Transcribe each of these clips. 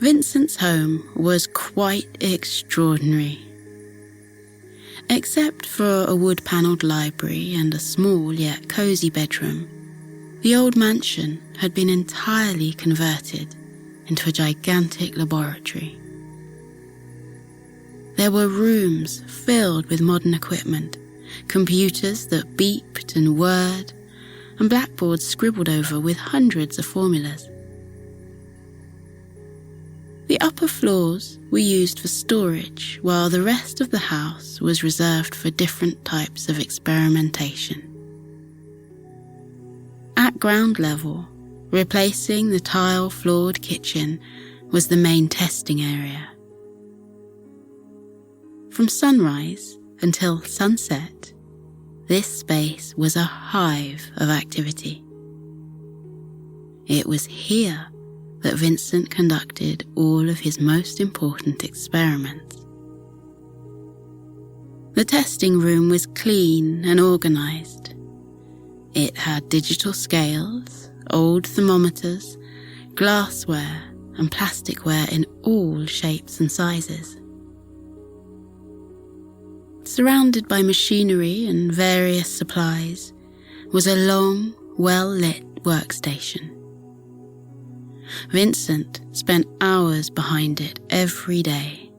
Vincent's home was quite extraordinary. Except for a wood-panelled library and a small yet cosy bedroom, the old mansion had been entirely converted into a gigantic laboratory. There were rooms filled with modern equipment, computers that beeped and whirred, and blackboards scribbled over with hundreds of formulas. The upper floors were used for storage, while the rest of the house was reserved for different types of experimentation. At ground level, replacing the tile-floored kitchen was the main testing area. From sunrise until sunset, this space was a hive of activity. It was here that Vincent conducted all of his most important experiments. The testing room was clean and organized. It had digital scales, old thermometers, glassware, and plasticware in all shapes and sizes. Surrounded by machinery and various supplies was a long, well-lit workstation. Vincent spent hours behind it every day.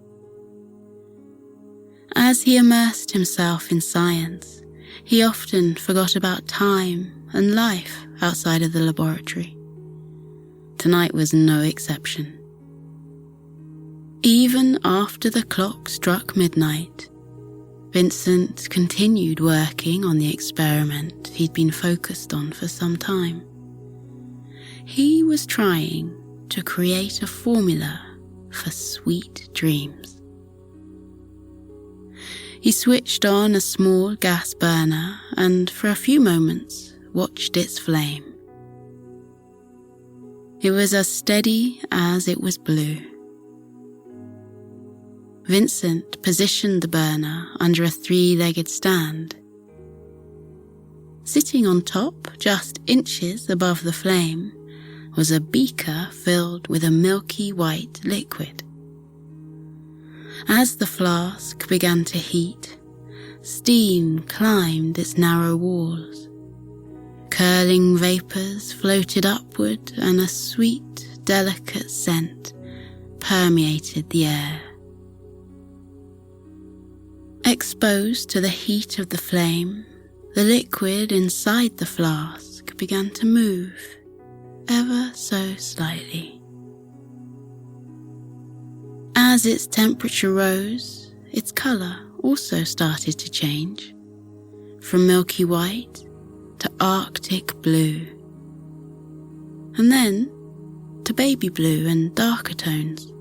As he immersed himself in science, he often forgot about time and life outside of the laboratory. Tonight was no exception. Even after the clock struck midnight, Vincent continued working on the experiment he'd been focused on for some time. He was trying to create a formula for sweet dreams. He switched on a small gas burner and for a few moments watched its flame. It was as steady as it was blue. Vincent positioned the burner under a three-legged stand. Sitting on top, just inches above the flame, was a beaker filled with a milky white liquid. As the flask began to heat, steam climbed its narrow walls. Curling vapours floated upward and a sweet, delicate scent permeated the air. Exposed to the heat of the flame, the liquid inside the flask began to move, ever so slightly. As its temperature rose, its colour also started to change, from milky white to Arctic blue, and then to baby blue and darker tones.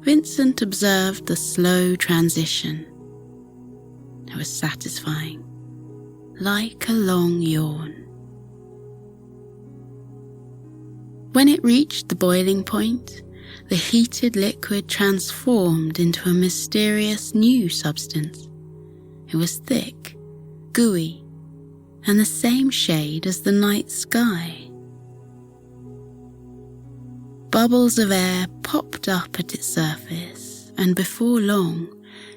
Vincent observed the slow transition. It was satisfying, like a long yawn. When it reached the boiling point, the heated liquid transformed into a mysterious new substance. It was thick, gooey, and the same shade as the night sky. Bubbles of air popped up at its surface, and before long,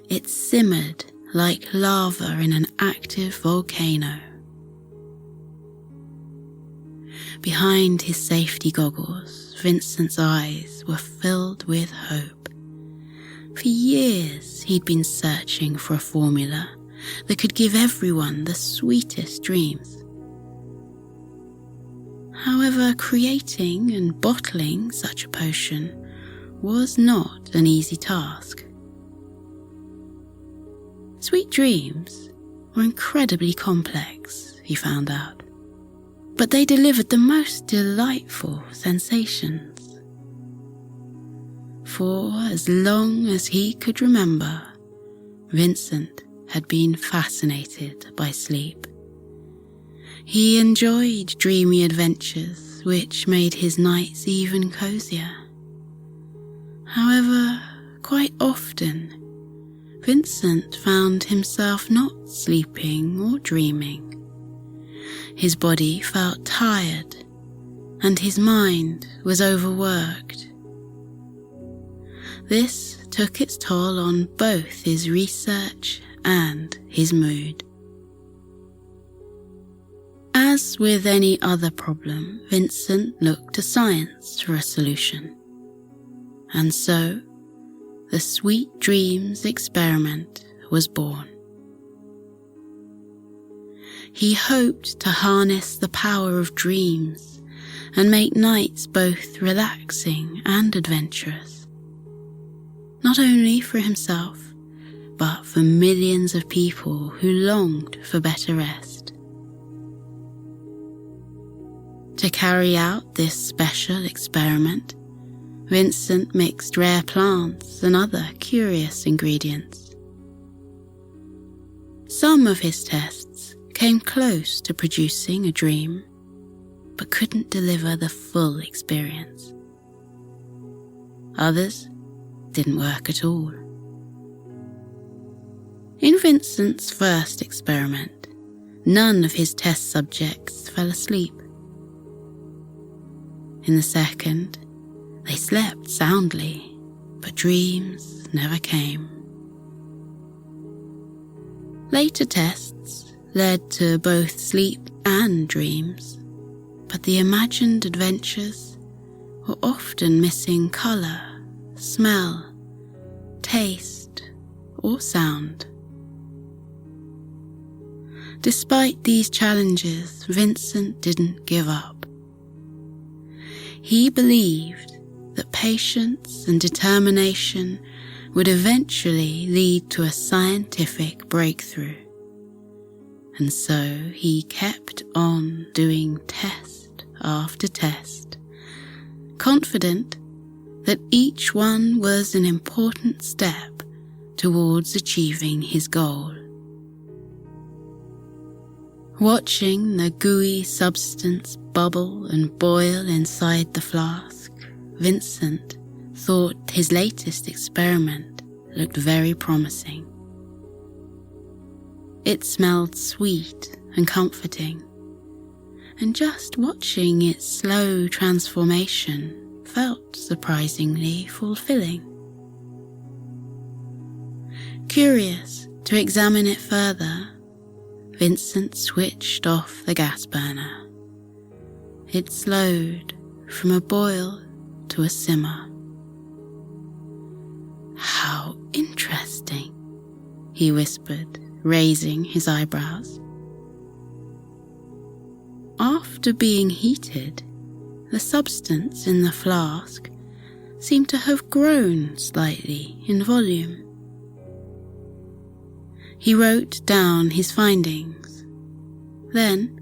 it simmered like lava in an active volcano. Behind his safety goggles, Vincent's eyes were filled with hope. For years, he'd been searching for a formula that could give everyone the sweetest dreams. However, creating and bottling such a potion was not an easy task. Sweet dreams were incredibly complex, he found out, but they delivered the most delightful sensations. For as long as he could remember, Vincent had been fascinated by sleep. He enjoyed dreamy adventures, which made his nights even cozier. However, quite often, Vincent found himself not sleeping or dreaming. His body felt tired, and his mind was overworked. This took its toll on both his research and his mood. As with any other problem, Vincent looked to science for a solution. And so, the Sweet Dreams experiment was born. He hoped to harness the power of dreams and make nights both relaxing and adventurous, not only for himself, but for millions of people who longed for better rest. To carry out this special experiment, Vincent mixed rare plants and other curious ingredients. Some of his tests came close to producing a dream, but couldn't deliver the full experience. Others didn't work at all. In Vincent's first experiment, none of his test subjects fell asleep. In the second, they slept soundly, but dreams never came. Later tests led to both sleep and dreams, but the imagined adventures were often missing colour, smell, taste, or sound. Despite these challenges, Vincent didn't give up. He believed that patience and determination would eventually lead to a scientific breakthrough. And so he kept on doing test after test, confident that each one was an important step towards achieving his goal. Watching the gooey substance bubble and boil inside the flask, Vincent thought his latest experiment looked very promising. It smelled sweet and comforting, and just watching its slow transformation felt surprisingly fulfilling. Curious to examine it further, Vincent switched off the gas burner. It slowed from a boil to a simmer. "How interesting," he whispered, raising his eyebrows. After being heated, the substance in the flask seemed to have grown slightly in volume. He wrote down his findings. Then,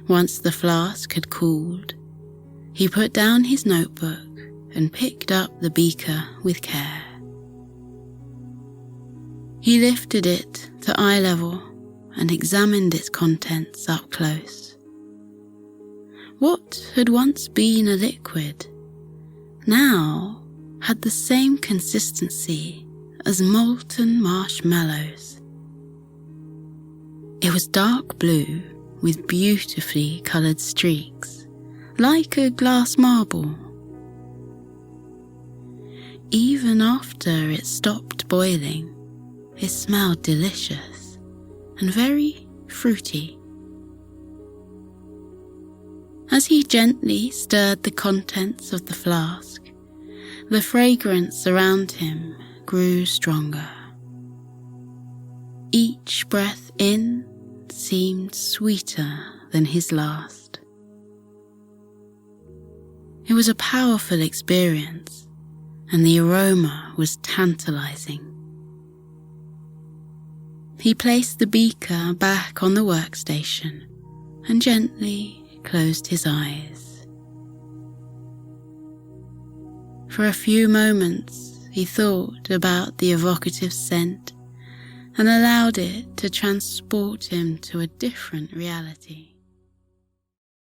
once the flask had cooled, he put down his notebook and picked up the beaker with care. He lifted it to eye level and examined its contents up close. What had once been a liquid now had the same consistency as molten marshmallows. It was dark blue with beautifully coloured streaks, like a glass marble. Even after it stopped boiling, it smelled delicious and very fruity. As he gently stirred the contents of the flask, the fragrance around him grew stronger. Each breath in seemed sweeter than his last. It was a powerful experience, and the aroma was tantalizing. He placed the beaker back on the workstation and gently closed his eyes. For a few moments, he thought about the evocative scent and allowed it to transport him to a different reality.